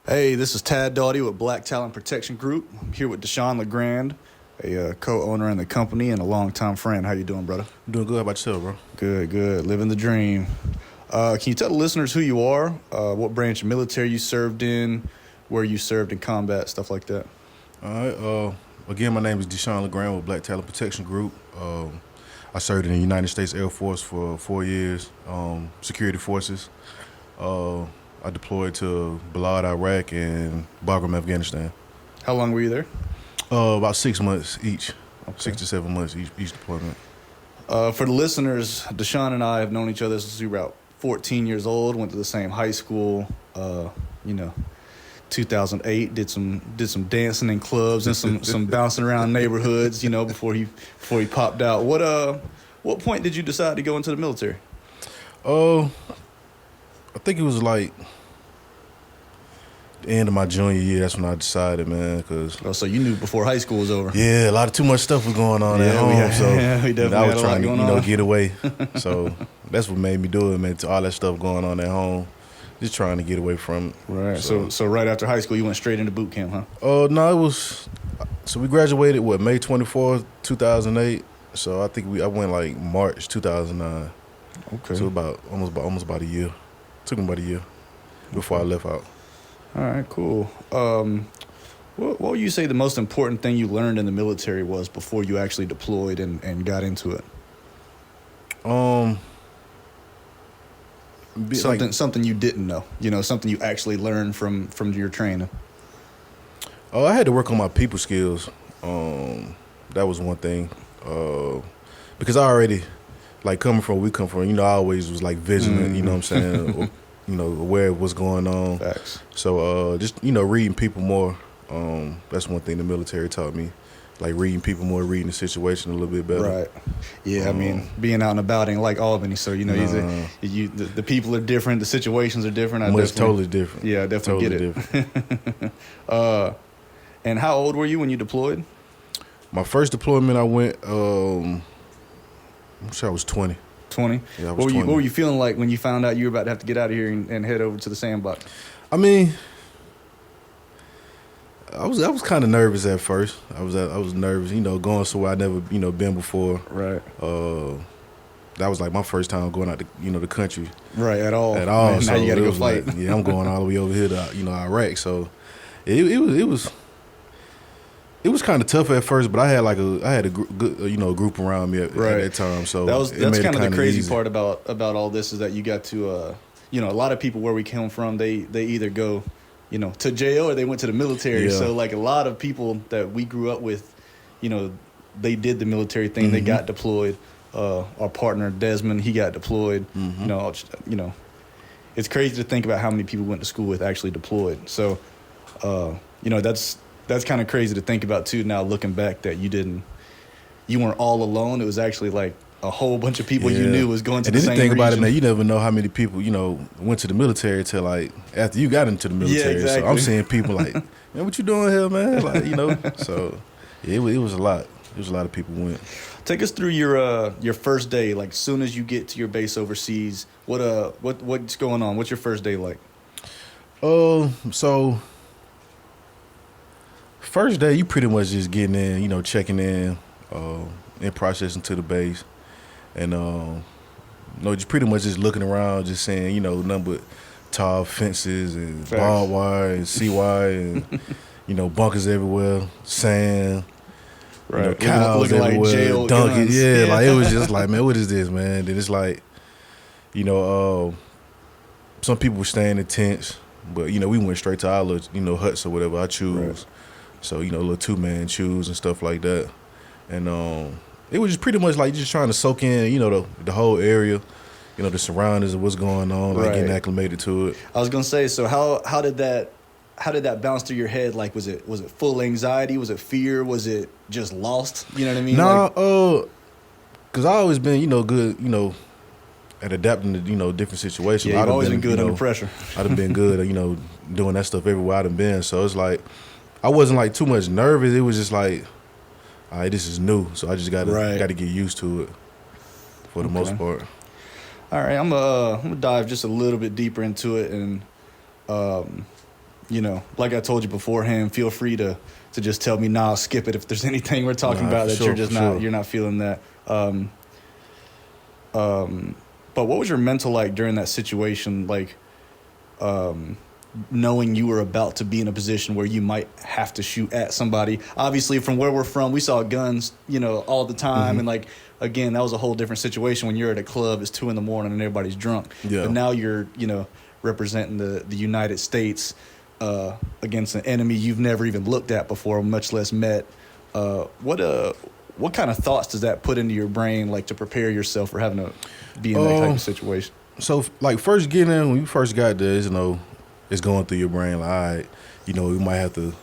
Hey, this is Tad Doughty with Black Talon Protection Group. I'm here with Deshaun LeGrand, a co-owner in the company and a longtime friend. How you doing, brother? I'm doing good. How about yourself, bro? Good, good. Living the dream. Can you tell the listeners who you are, what branch of military you served in, where you served in combat, stuff like that? All right. Again, my name is Deshaun LeGrand with Black Talon Protection Group. I served in the United States Air Force for 4 years, security forces. I deployed to Balad, Iraq, and Bagram, Afghanistan. How long were you there? About 6 months each, Okay. 6 to 7 months each deployment. For the listeners, Deshaun and I have known each other since we were about 14 years old. Went to the same high school. 2008. Did some dancing in clubs and some bouncing around neighborhoods. Before he popped out. What point did you decide to go into the military? I think it was like the end of my junior year. That's when I decided, man, because Oh, so you knew before high school was over. yeah, a lot of too much stuff was going on at home. We definitely I had was a lot trying to, going on. get away. So that's what made me do it, man. To all that stuff going on at home, just trying to get away from it. Right. So right after high school, you went straight into boot camp, huh? No, it was. So we graduated May 24th, 2008. So I think I went like March 2009. Okay. So almost about a year. Took me about a year before I left out. All right. Cool. What would you say the most important thing you learned in the military was before you actually deployed and got into it? Something you didn't know. Something you actually learned from your training. I had to work on my people skills. That was one thing. Because I already, like, coming from where we come from, I always was like vigilant, you know what I'm saying? Or, aware of what's going on. Facts. So just, reading people more. That's one thing the military taught me. Like reading people more, reading the situation a little bit better. Right. Yeah, I mean, being out and about ain't like Albany, so the people are different, the situations are different. It's totally different. Yeah, I definitely Totally get it. And how old were you when you deployed? My first deployment, I went. I'm sure I was 20. 20. Yeah, I was 20. What were you feeling like when you found out you were about to have to get out of here and head over to the sandbox? I mean, I was kind of nervous at first. I was nervous, going somewhere I never, been before. Right. That was like my first time going out the country. Right, at all. At all. Man, so now you got to go fight. like, I'm going all the way over here to, Iraq. So it was kind of tough at first, but I had a good, group around me at that time. So that's kind of the crazy easy. part about all this is that you got to, a lot of people where we come from, they either go, to jail or they went to the military. Yeah. So like a lot of people that we grew up with, they did the military thing. Mm-hmm. They got deployed. Our partner Desmond, he got deployed. Mm-hmm. It's crazy to think about how many people went to school with actually deployed. So, that's kind of crazy to think about too. Now looking back, that you weren't all alone. It was actually like a whole bunch of people you knew was going to the same region. And the thing about it, man, you never know how many people, went to the military till like after you got into the military. Yeah, exactly. So I'm seeing people like, man, what you doing here, man? Like, so it was a lot. It was a lot of people went. Take us through your first day. Like, as soon as you get to your base overseas, what's going on? What's your first day like? So first day, you pretty much just getting in, checking in, and processing to the base, and just pretty much just looking around, just saying, nothing but tall fences and Facts. barbed wire and CY and bunkers everywhere, sand. Right, Cows looking like everywhere, jail dunking. guns. Yeah, like it was just like, man, what is this, man? Then it's like, some people were staying in tents, but we went straight to our little, huts or whatever I choose. Right. So little 2-man choose and stuff like that, and it was just pretty much like just trying to soak in, the whole area, the surroundings of what's going on, like getting acclimated to it. I was gonna say, so how did that bounce through your head? Like, was it full anxiety? Was it fear? Was it just lost? You know what I mean? Nah, because I always been, good, at adapting to, different situations. Yeah, you've always been good under pressure. I'd have been good at, doing that stuff everywhere I'd have been. So it's like, I wasn't like too much nervous. It was just like, all right, this is new. So I just got to get used to it for the most part. All right, I'm gonna dive just a little bit deeper into it, and like I told you beforehand, feel free to just tell me, nah, skip it if there's anything we're talking Nah, about for that sure, you're just for not sure. you're not feeling that. But what was your mental like during that situation? Like, knowing you were about to be in a position where you might have to shoot at somebody. Obviously, from where we're from, we saw guns, all the time. And like, again, that was a whole different situation when you're at a club, it's 2 a.m. and everybody's drunk. Yeah. But now you're, representing the United States against an enemy you've never even looked at before, much less met. What kind of thoughts does that put into your brain, like to prepare yourself for having to be in that type of situation? So, like, first getting in, when you first got there, it's going through your brain, like, all right, we might have to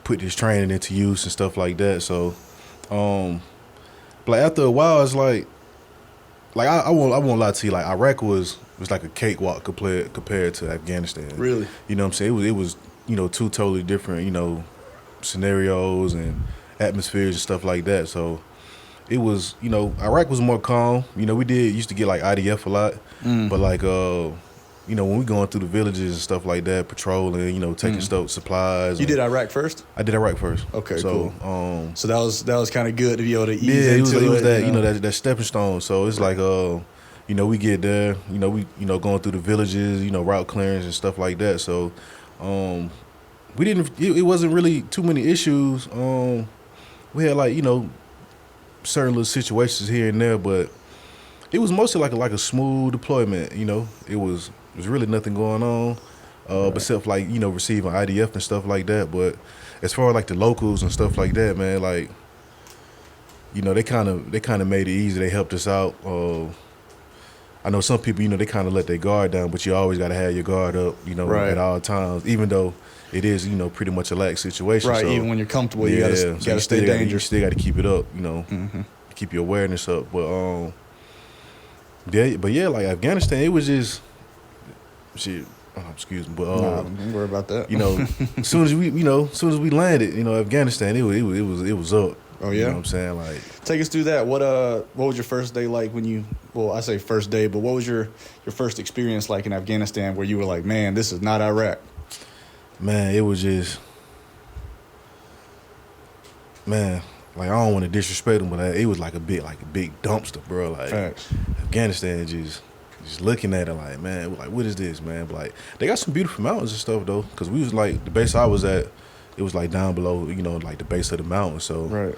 put this training into use and stuff like that. So, but after a while, it's like I won't lie to you, like, Iraq was like a cakewalk compared to Afghanistan. Really? You know what I'm saying? It was two totally different, scenarios and atmospheres and stuff like that. So it was, Iraq was more calm. We used to get like IDF a lot, but like when we going through the villages and stuff like that, patrolling, taking supplies. You did Iraq first? I did Iraq first. Okay, so, cool. So that was kind of good to be able to ease yeah, into it was that that stepping stone. So it's like we get there, we going through the villages, route clearance and stuff like that. So we didn't. It wasn't really too many issues. We had like certain little situations here and there, but it was mostly like a smooth deployment. It was really nothing going on, except like receiving IDF and stuff like that. But as far as like the locals and stuff like that, man, like they kind of made it easy. They helped us out. I know some people, they kind of let their guard down, but you always got to have your guard up, Right. at all times, even though it is, pretty much a lax situation. Right, so, even when you're comfortable, you gotta stay still dangerous. You still got to keep it up, keep your awareness up. But like Afghanistan, it was just shit. Excuse me, but Nah, don't worry about that. as soon as we landed, Afghanistan, it was up. Oh, You yeah? know what I'm saying? Like, Take us through that. What was your first day like when you? Well, I say first day, but what was your first experience like in Afghanistan where you were like, man, this is not Iraq? man, it was just, man, like I don't want to disrespect them, but it was like a big dumpster, bro. Like Facts. Afghanistan, just looking at it like, man, like what is this, man? But like they got some beautiful mountains and stuff though, because we was like the base I was at, it was like down below, like the base of the mountain. So, Right.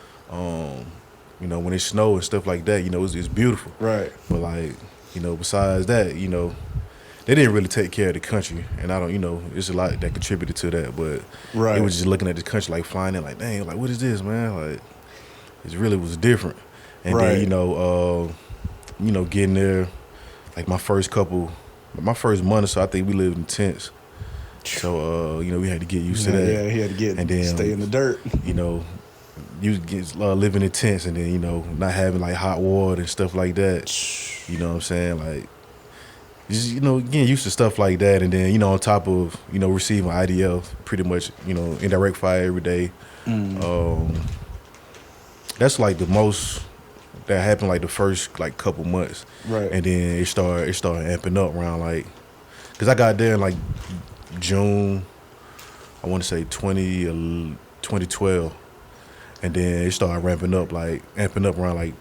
When it snowed and stuff like that, it's beautiful. Right. But like, besides that, they didn't really take care of the country, and I don't, it's a lot that contributed to that. But Right. it was just looking at the country, like flying in, like, dang, like what is this, man? Like, it really was different. And Right. then getting there, like my first month or so, I think we lived in tents. So we had to get used to that. Yeah, he had to and then stay in the dirt. You get living in tents, and then not having like hot water and stuff like that. You know what I'm saying? Like, just getting used to stuff like that, and then on top of receiving IDF, pretty much indirect fire every day. That's like the most that happened like the first like couple months, Right. and then it started amping up around like, cause I got there in like June, I want to say 2012, and then it started amping up around like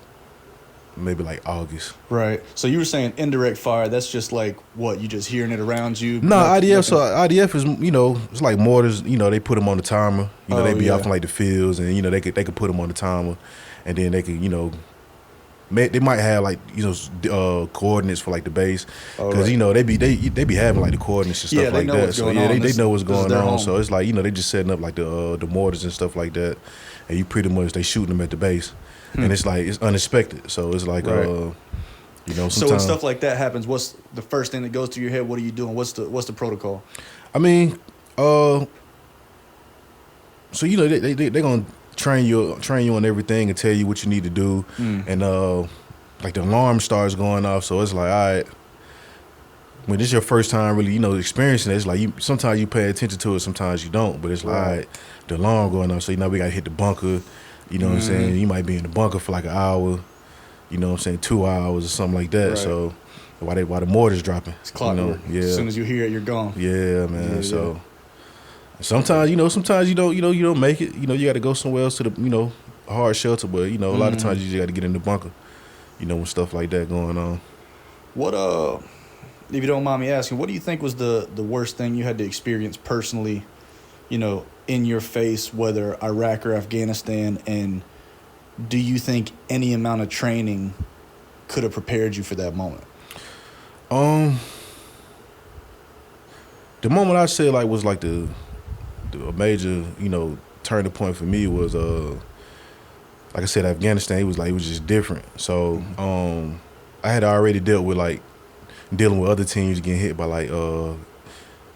maybe like August. Right. So you were saying indirect fire. That's just like what, you just hearing it around you? No, IDF. Nothing- So IDF is it's like mortars. They put them on the timer. They be off in like the fields, and they could put them on the timer, and then they could they might have like coordinates for like the base, because right. they be having like the coordinates and stuff Yeah, they like know that. what's So going yeah, on. they know what's This is going their on. home. So it's like they just setting up like the mortars and stuff like that, and you pretty much they shooting them at the base, and it's like it's unexpected. So it's like Right. So when sometimes, stuff like that happens, what's the first thing that goes through your head? What are you doing? What's the protocol? I mean, so they gonna train you on everything and tell you what you need to do, and like the alarm starts going off. So it's like, all right, when this is your first time really experiencing it, it's like sometimes you pay attention to it, sometimes you don't. But it's like, all right, the alarm going off, so we gotta hit the bunker. You know what I'm saying? You might be in the bunker for like an hour. You know what I'm saying? 2 hours or something like that. Right. So while the mortar's dropping, It's clockwork. yeah. As soon as you hear it, you're gone. Yeah, man. Yeah, so Sometimes you don't make it. You got to go somewhere else to the a hard shelter. But a lot of times you just got to get in the bunker. When stuff like that going on. What if you don't mind me asking, what do you think was the worst thing you had to experience personally, in your face, whether Iraq or Afghanistan, and do you think any amount of training could have prepared you for that moment? The moment I said was like the major, turning point for me was like I said, Afghanistan. It was just different. So I had already dealt with dealing with other teams getting hit by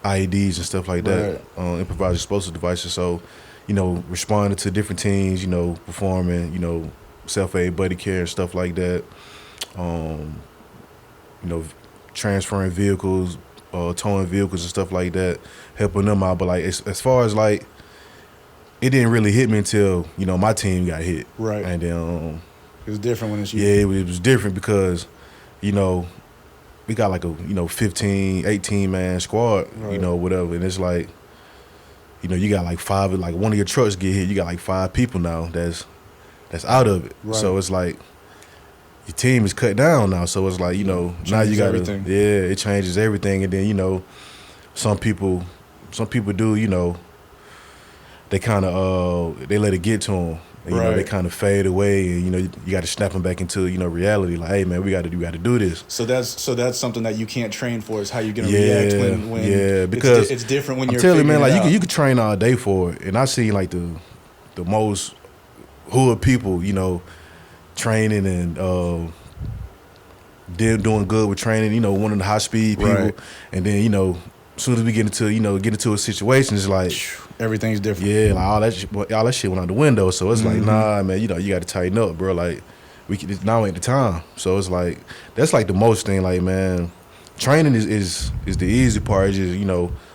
IEDs and stuff like that, improvised explosive devices. So, responding to different teams, performing, self-aid, buddy care, and stuff like that. Transferring vehicles, towing vehicles and stuff like that, helping them out. But as far as it didn't really hit me until my team got hit. Right. And then it was different when it's you. Yeah, it was different because we got a 15, 18 man squad, right. Whatever, and it's you got five, one of your trucks get hit, you got 5 people now that's out of it. Right. So it's your team is cut down now. So it's now you got everything. Yeah, it changes everything. And then some people do they kind of they let it get to them. And, they kind of fade away, and you got to snap them back into reality. Hey man, we got to do this. So that's something that you can't train for, is how you're gonna react when because it's different when you're. I'm telling you, man, you could train all day for it, and I see the most hood people, training and they're doing good with training. One of the high speed people, right. And then as soon as we get into a situation, it's everything's different. Yeah, all that shit went out the window. So it's nah, man, you got to tighten up, bro. Now ain't the time. So it's that's the most thing. Man, training is the easy part. It's just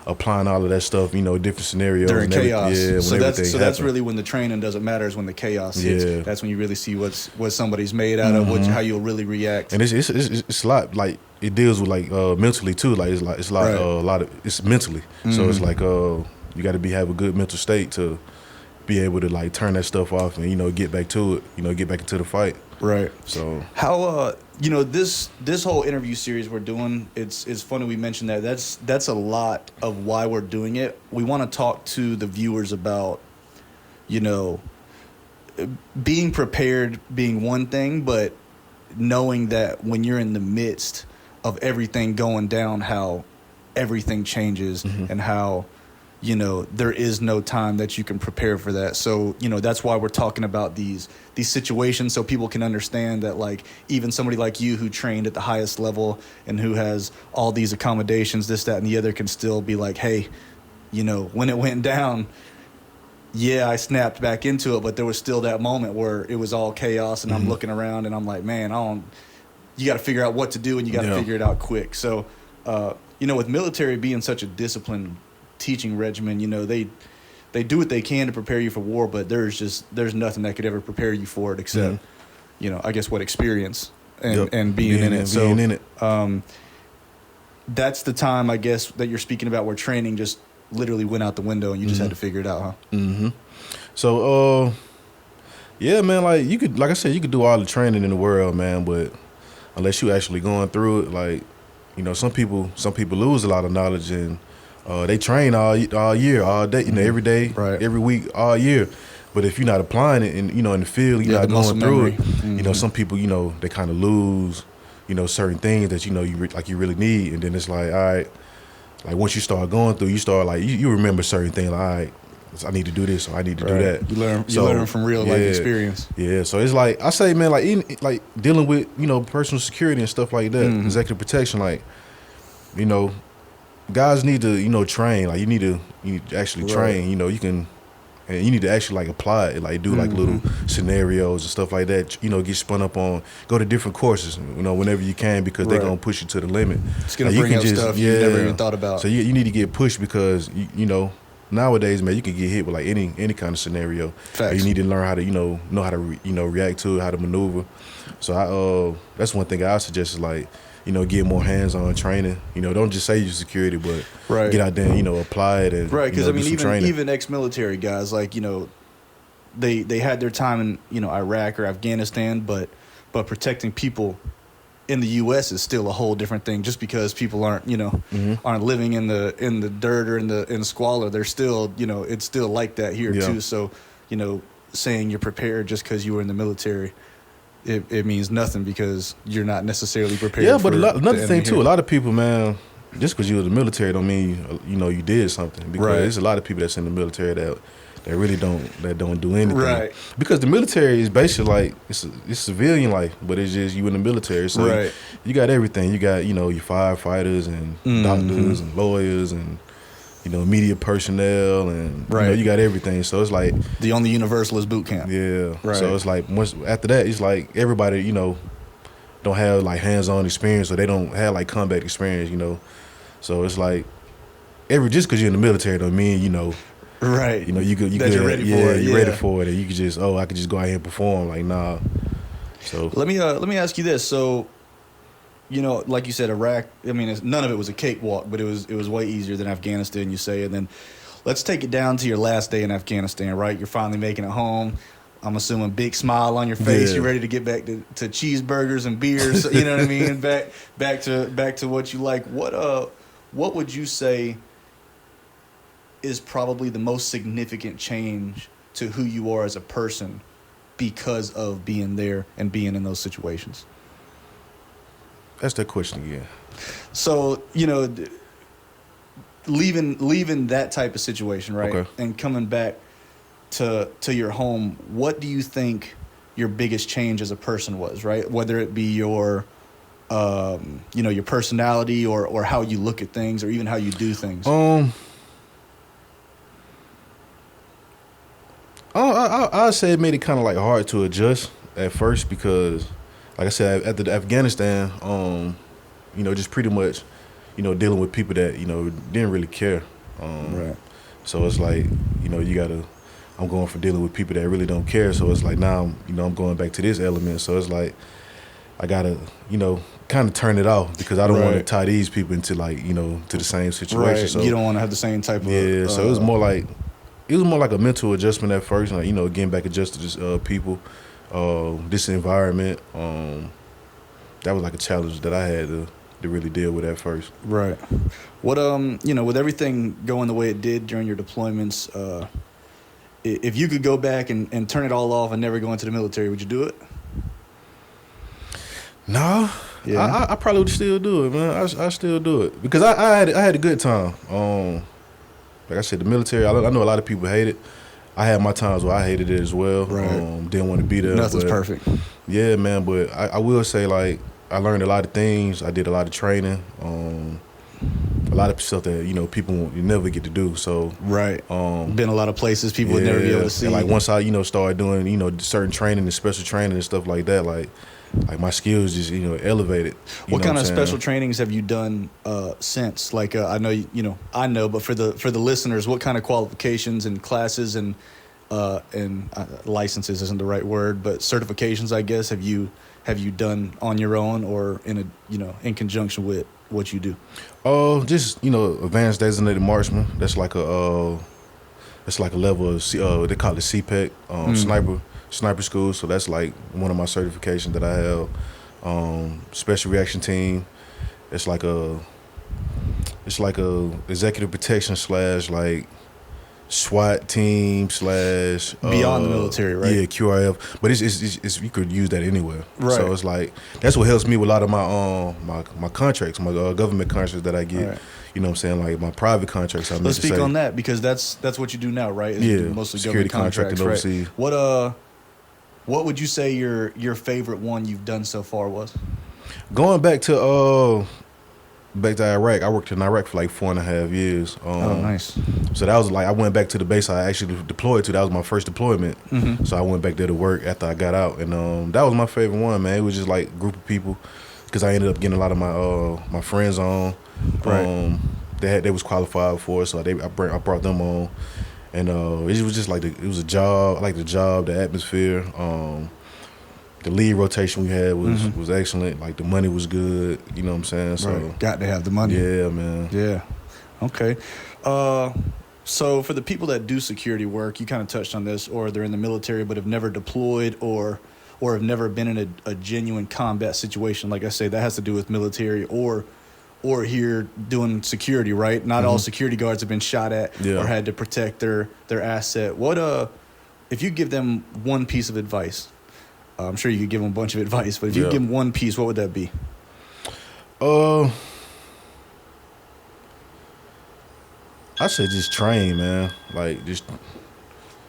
applying all of that stuff. Different scenarios during chaos. Yeah, so that's really when the training doesn't matter. Is when the chaos hits. Yeah. That's when you really see what somebody's made out of. How you'll really react. And it's a lot it deals with mentally too. It's right. A lot of it's mentally. So it's you got to have a good mental state to be able to turn that stuff off and get back to it. Get back into the fight. Right. So how this whole interview series we're doing, it's funny we mentioned that. That's a lot of why we're doing it. We want to talk to the viewers about being prepared being one thing, but knowing that when you're in the midst of everything going down, how everything changes and how there is no time that you can prepare for that. So, that's why we're talking about these situations, so people can understand that, even somebody like you who trained at the highest level and who has all these accommodations, this, that, and the other, can still be hey, when it went down, I snapped back into it, but there was still that moment where it was all chaos, and I'm looking around and I'm man, you got to figure out what to do, and you got to figure it out quick. So, with military being such a disciplined teaching regimen, they do what they can to prepare you for war, but there's nothing that could ever prepare you for it except I guess what experience and being in it. So that's the time, I guess, that you're speaking about where training just literally went out the window and you just had to figure it out, huh? So yeah, man, you could, like I said, you could do all the training in the world, man, but unless you actually going through it, some people lose a lot of knowledge, and they train all year, all day, every day, right. Every week, all year. But if you're not applying it, and in the field, you're not going through it. Some people, they kind of lose, certain things that you really need, and then it's all right. Once you start going through, you start you remember certain things. All right, I need to do this, or I need to do that. You learn from real life experience. Yeah, so it's I say, man, dealing with personal security and stuff like that, executive protection, guys need to train. You need to actually train. You can, and you need to actually apply it. Do little scenarios and stuff like that. Get spun up on, go to different courses. Whenever you can, because they're gonna push you to the limit. It's gonna bring up stuff you never even thought about. So you need to get pushed, because nowadays, man, you can get hit with any kind of scenario. Facts. You need to learn how to know how to react to it, how to maneuver. So that's one thing I suggest is get more hands-on training. Don't just say you're security, but Right. get out there and apply it and Right, because I mean, do some training. even ex-military guys, like they had their time in Iraq or Afghanistan, but protecting people in the U.S. is still a whole different thing. Just because people aren't aren't living in the dirt or in the squalor, they're still it's still like that here too. So saying you're prepared just because you were in the military, it means nothing because you're not necessarily prepared. Yeah, but another thing too, a lot of people, man, just because you were in the military don't mean you did something. Because there's a lot of people that's in the military that really don't do anything. Right. Because the military is basically like it's civilian life, but it's just you in the military. So you got everything. You got your firefighters and doctors and lawyers and media personnel and you got everything. So it's like the only universal is boot camp. Yeah. Right. So it's like once after that, it's like everybody don't have like hands-on experience or they don't have like combat experience. So it's like just because you're in the military don't mean right. You could you're ready for it. You're ready for it, and you could just I could just go out here and perform. Like nah. So let me ask you this. So, like you said, Iraq. I mean, none of it was a cakewalk, but it was way easier than Afghanistan. You say, and then let's take it down to your last day in Afghanistan. Right, you're finally making it home. I'm assuming big smile on your face. Yeah. You're ready to get back to cheeseburgers and beers. You know what I mean? Back to what you like. What would you say is probably the most significant change to who you are as a person because of being there and being in those situations? That's that question again. So, leaving that type of situation, right? Okay. And coming back to your home, what do you think your biggest change as a person was, right? Whether it be your your personality or how you look at things or even how you do things. I'd say it made it kind of like hard to adjust at first because, like I said, after Afghanistan, just pretty much, dealing with people that didn't really care. Right. So it's like I'm going for dealing with people that really don't care. So it's like now I'm going back to this element. So it's like I gotta kind of turn it off because I don't want to tie these people into to the same situation. Right. So you don't want to have the same type of so it was more like. It was more like a mental adjustment at first, like, getting back adjusted to people, this environment. That was like a challenge that I had to really deal with at first. Right. What with everything going the way it did during your deployments, if you could go back and turn it all off and never go into the military, would you do it? No. Yeah. I probably would still do it, man. I still do it because I had a good time. Like I said, the military, I know a lot of people hate it. I had my times where I hated it as well. Right. Didn't want to be there. Nothing's perfect. Yeah, man, but I will say, like, I learned a lot of things. I did a lot of training. A lot of stuff that, people you never get to do. So right. Been a lot of places people would never be able to see. And like once I, started doing, certain training and special training and stuff like that, like my skills just elevated. What kind of special trainings have you done since? Like I know I know, but for the listeners, what kind of qualifications and classes and licenses isn't the right word, but certifications, I guess, have you done on your own or in conjunction with what you do? Just advanced designated marksman. That's like a level of they call it CPEC, sniper school. So that's like one of my certifications that I have. Special reaction team. It's like a executive protection / like SWAT team / beyond the military, right? Yeah, QRF. But it's you could use that anywhere. Right. So it's like that's what helps me with a lot of my contracts, my government contracts that I get. Right. You know what I'm saying? Like my private contracts. Let's speak on that because that's what you do now, right? Mostly security government contracts, overseas. Right? What would you say your favorite one you've done so far was? Going back to Iraq. I worked in Iraq for like 4.5 years. Nice. So that was like I went back to the base I actually deployed to. That was my first deployment. Mm-hmm. So I went back there to work after I got out, and that was my favorite one, man. It was just like a group of people because I ended up getting a lot of my friends on. Right. They was qualified for it, so I brought them on, and it was just like it was a job. I like the job, the atmosphere. the lead rotation we had was excellent. Like the money was good. You know what I'm saying? So right. Got to have the money. Yeah, man. Yeah. Okay. So for the people that do security work, you kind of touched on this, or they're in the military but have never deployed or have never been in a genuine combat situation. Like I say, that has to do with military or here doing security, right? Not all security guards have been shot at or had to protect their asset. What if you give them one piece of advice? I'm sure you could give them a bunch of advice, but if you give them one piece, what would that be? I said just train, man. Like just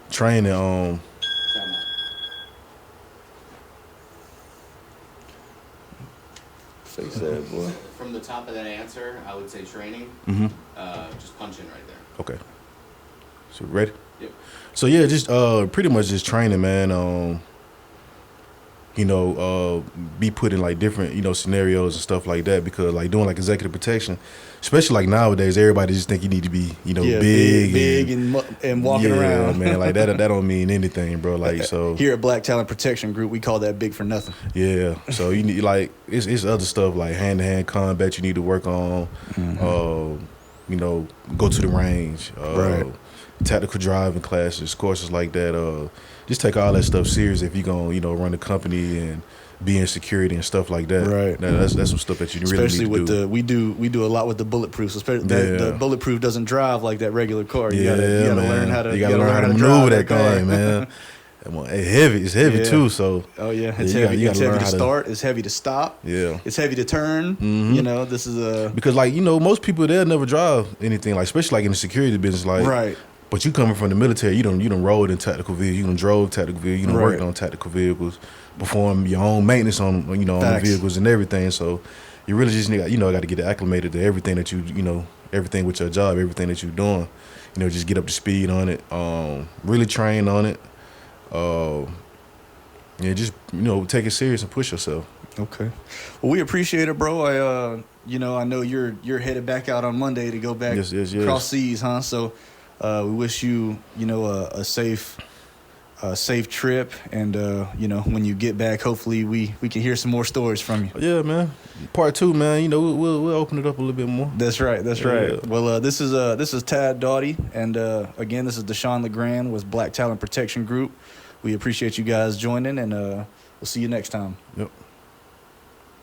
train and Face that, boy. From the top of that answer, I would say training. Just punch in right there. Okay. So ready? Yep. So yeah, just pretty much just training, man. Be put in like different, scenarios and stuff like that, because like doing like executive protection, especially like nowadays, everybody just think you need to be, big and walking around. Man, like that don't mean anything, bro. Like, so here at Black Talon Protection Group, we call that big for nothing. Yeah. So you need like it's other stuff like hand-to-hand combat you need to work on. Go to the range. Right. Tactical driving classes, courses like that. Just take all that stuff serious if you're gonna, run a company and be in security and stuff like that. Right. That's some stuff that you really Especially need to with we do a lot with the bulletproofs. Especially the bulletproof doesn't drive like that regular car. You gotta learn how to maneuver that thing, man. It's heavy too. So it's heavy. It's heavy to start. It's heavy to stop. Yeah, it's heavy to turn. This is because most people they'll never drive anything, like especially like in the security business, like right. But you coming from the military, you done rode in tactical vehicles, you done drove tactical vehicles, you done worked on tactical vehicles, perform your own maintenance on on the vehicles and everything. So you really just got to get acclimated to everything that everything with your job, everything that you're doing. Just get up to speed on it. Really train on it. Just take it serious and push yourself. Okay. Well, we appreciate it, bro. I know you're headed back out on Monday to go back across seas, huh? So we wish you a safe trip, and when you get back, hopefully we can hear some more stories from you. Yeah, man. Part 2, man. We'll open it up a little bit more. That's right. Right. Well, this is Tad Doughty, and again, this is Deshaun LeGrand with Black Talon Protection Group. We appreciate you guys joining, and we'll see you next time. Yep.